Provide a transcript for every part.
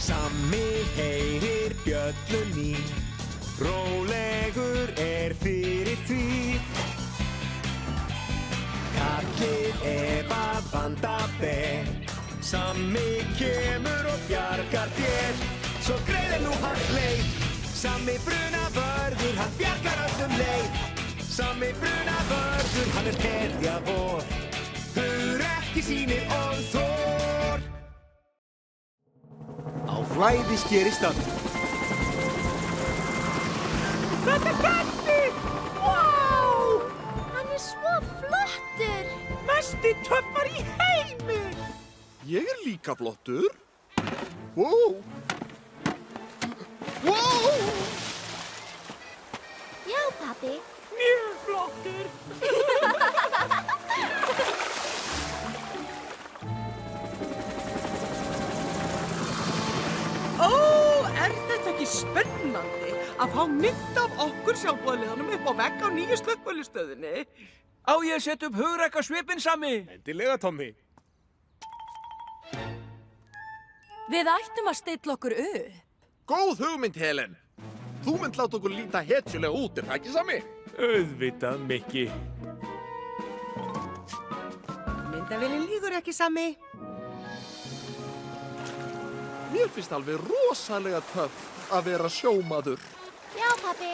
Sammi heyrir bjöllunni, rólegur fyrir því. Kallið að vanda ber, Sammi kemur og bjargar þér. Svo greiðir nú hans leið, Sammi brunavörður, hann bjargar öllum leið. Sammi brunavörður, hann hetja vor, hugrekki sýnir og þor. Á flæði skerist öllu. Þetta er Gaddi! Vá! Hann er svo flottur! Mesti töffar í heimi! Ég er líka flottur. Wow! Wow! Já, pabbi. Mjög flottur. Ó, þetta ekki spennandi að fá mynd af okkur sjálfboðaliðanum upp á vegg á nýju slökkvölustöðinni? Á ég að setja upp hugrekka svipinn, Sammi? Endilega, Tommi. Við ættum að stilla okkur upp. Góð hugmynd, Helen. Þú mynd láta okkur líta hetjulega út, er það ekki Sammi? Auðvitað, Mikki. Myndavélin lýgur ekki, Sammi. Mér finnst alveg rosalega töff að vera sjómaður. Já, pabbi.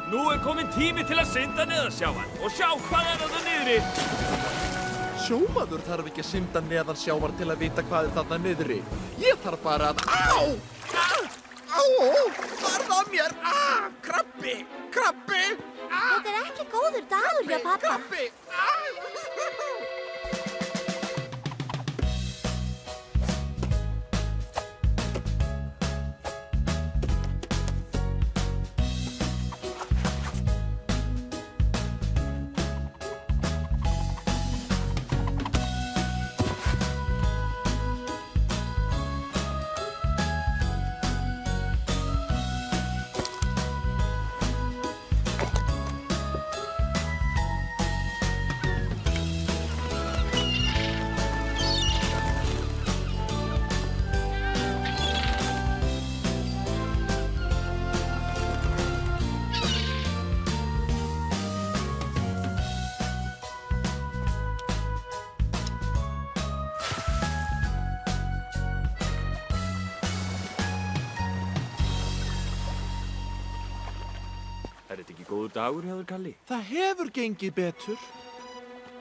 Nú er kominn tími til að synda neðansjávar og sjá hvað er þarna niðri. Sjómaður þarf ekki að synda neðan sjávar til að vita hvað er þarna niðri. Ég þarf bara að... Á! Á! Varð á mér! Krabbi! Krabbi! Þetta er ekki góður dagur hjá pappa. Krabbi! Er þetta ekki góður dagur hjá þér, Kalli? Það hefur gengið betur.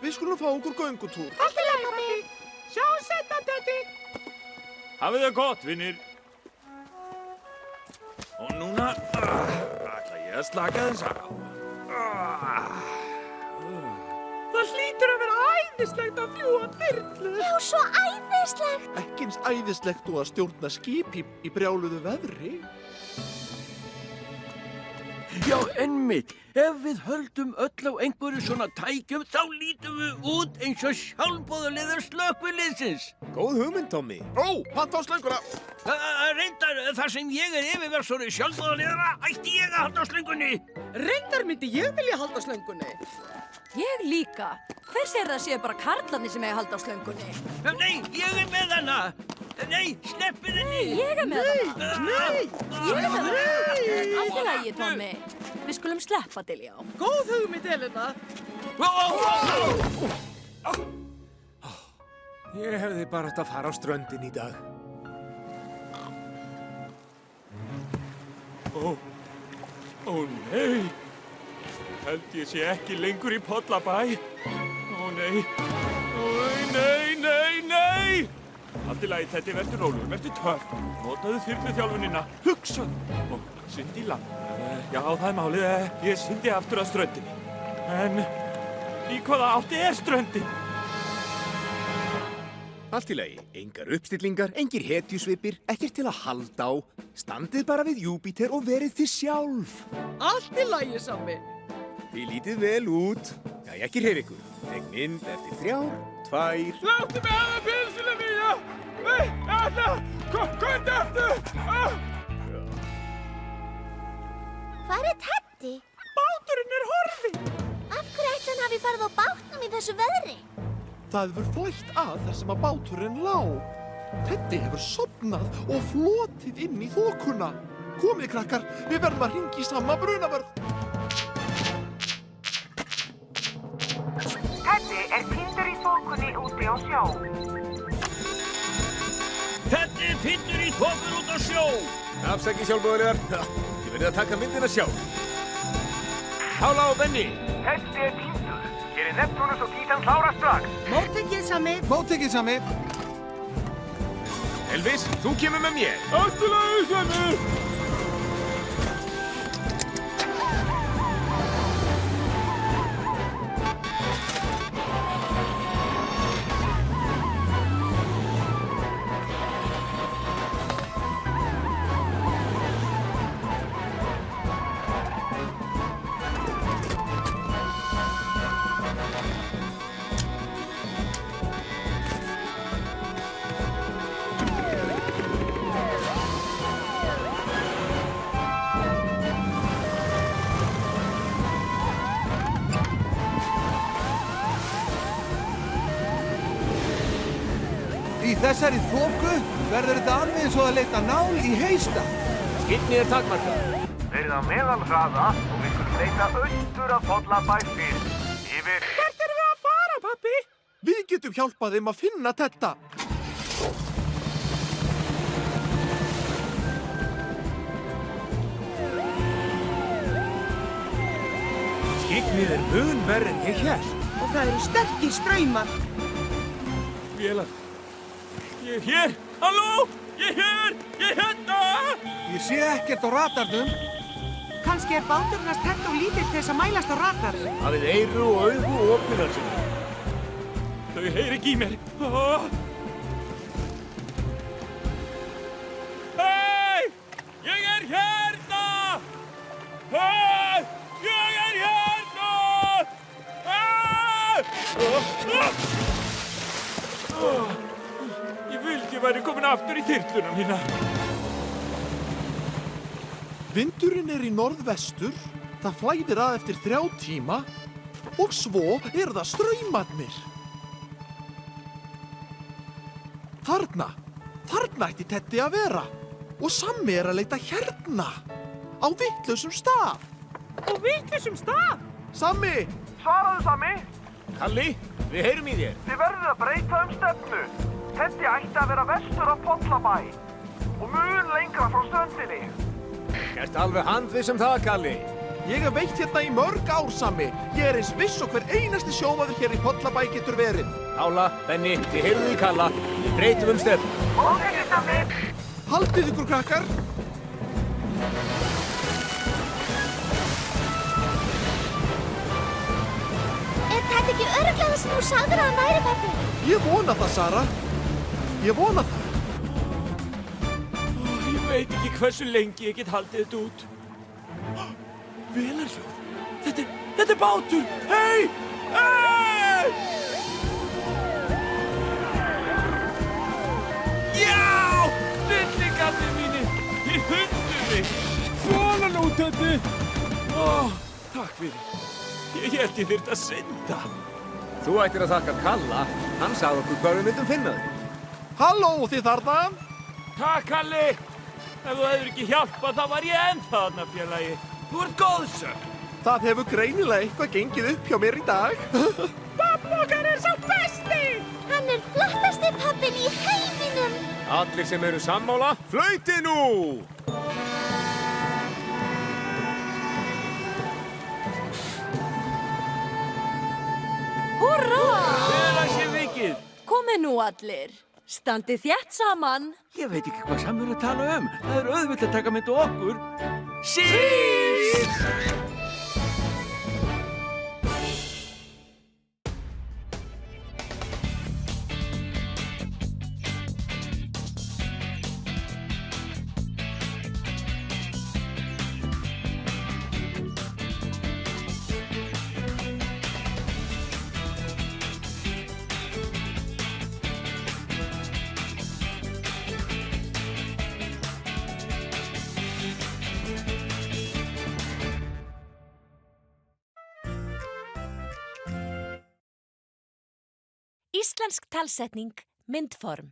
Við skulum fá okkur göngutúr. Allt í lagi, pabbi. Sjáum seinna, Daddy. Hafið það gott, vinir. Og núna ætla ég að slaka þess á. Það hlýtur að vera æðislegt að fljúga þyrlu. Já, svo æðislegt. Ekki eins æðislegt og að stjórna skip í brjáluðu veðri. Já, einmitt. Ef við höldum öll á einhverju svona tækjum, þá lítum við út eins og sjálfboðaliðar slökkviliðsins. Góð hugmynd, Tommi. Ó, panta á slönguna. Reyndar, þar sem ég er yfirverksstjóri sjálfboðaliðara, ætti ég að halda á slöngunni. Reyndar myndi ég vilja halda slöngunni. Ég líka. Hver sér það séu bara karlarnir sem eiga að halda á slöngunni? Nei, ég er með hana. Nei, sleppið henni. Ég er með hana. Nei! Ég er með hana. Allt í lagi, Tommi. Við skulum sleppa til, já. Góð hugmynd, Helena. Ég hefði bara átt að fara á ströndin í dag. Ó nei. Held ég sé ekki lengur í Pollabæ. Ó nei. Ó nei. Allt í lagi, Teddi, vertu rólegur, vertu töff. Notaðu þyrluþjálfunina, hugsaðu og syndi í land. Já, það er málið, ég syndi aftur að ströndinni. En í hvaða átti er ströndin? Allt í lagi, engar uppstillingar, engir hetjusvipir, ekkert til að halda á. Standið bara við Júpíter og verið þið sjálf. Allt í lagi, Sammi. Þið lítið vel út. Jæja, ekki hreyf ykkur. Tek mynd eftir 3, 2... Láttu mig hafa pilsuna mína! Nei, komdu aftur! Hvar er Teddi? Báturinn er horfinn. Af hverju ætli hann hafi farið á bátnum í þessu veðri? Það hefur flætt að þar sem að báturinn lá. Teddi hefur sofnað og flotið inn í þokuna. Komið, krakkar, við verðum að hringja í sama brunavörð. Teddi er týndur í þokunni úti á sjó. Teddi er týndur í þokur út á sjó. Afsakið sjálfbúðarlegar. Ég verði að taka myndina sjálf. Pála og Benni. Teddi er týndur. Hér er Neptunus og Títan klára strax. Móttekið sami. Móttekið sami. Elvis, þú kemur með mér. Allt í lagi, Svenni. Í þessari þoku verður þetta alveg eins og að leita nál í heista. Skyggni er takmarkað. Verið á meðalhraða og við skulum leita austur af Pollabæ fyrst. Yfir. Hvert erum við að fara, pappi? Við getum hjálpað þeim að finna Tedda. Skyggnið er mun verri en ég hélt. Og það eru sterkir straumar. Vélar. Ég er hér. Halló? Ég er hér. Ég er hérna. Ég sé ekkert á radarnum. Kannski er báturinn að Teddi og lítill til þess að mælast á radar. Hafið eyru og augu opinar sinni. Þau heyri ekki í mér. Ah. Hei! Ég er hérna! Hei! Ég er hérna! Ah! Ég vildi ég væri komin aftur í þyrluna mína. Vindurinn er í norðvestur, það flæðir að eftir 3 tíma og svo eru það straumarnir. Þarna ætti Teddi að vera og Sammi er að leita hérna, á vitlausum stað. Og vitlausum stað. Sammi! Svaraðu, Sami. Kalli, við heyrum í þér. Þið verðið að breyta stefnu. Teddi ætti að vera vestur af Pollabæ og mun lengra frá ströndinni. Ertu alveg handviss um það, Kalli? Ég hef veitt hérna í mörg ár, Sammi. Ég er eins viss og hver einasti sjómaður hér í Pollabæ getur verið. Pála, Benni, þið heyrðu í Kalla. Við breytum stefnu. Móttekið, Sami. Haldið ykkur, krakkar. Er þetta ekki örugglega það sem þú sagðir að hann væri, pappi? Ég vona það, Sara. Ég vona það. Ég veit ekki hversu lengi ég get haldið þetta út. Vélarhljóð. Þetta er bátur. Hei! Hei! Já! Snillingarnir mínir. Þið hundur mig. Svona nú, Teddi. Takk fyrir. Ég held ég þyrfti að synda. Þú ættir að þakka Kalla. Hann sagði okkur hvað við myndum finna þig. Halló, þið þarna? Takk, Kalli. Ef þú hefur ekki hjálpað, þá var ég ennþá þarna, félagi. Þú ert góðsögn. Það hefur greinilega eitthvað gengið upp hjá mér í dag. Pappa okkar er sá besti. Hann er flottasti pappin í heiminum. Allir sem eru sammála, flauti nú! Húrra! Þegar sé vikið. Komið nú allir. Standið þétt saman. Ég veit ekki hvað Sammi er að tala um. Það er auðvitað að taka mynd á okkur. Sýs! Íslensk talsetning, myndform.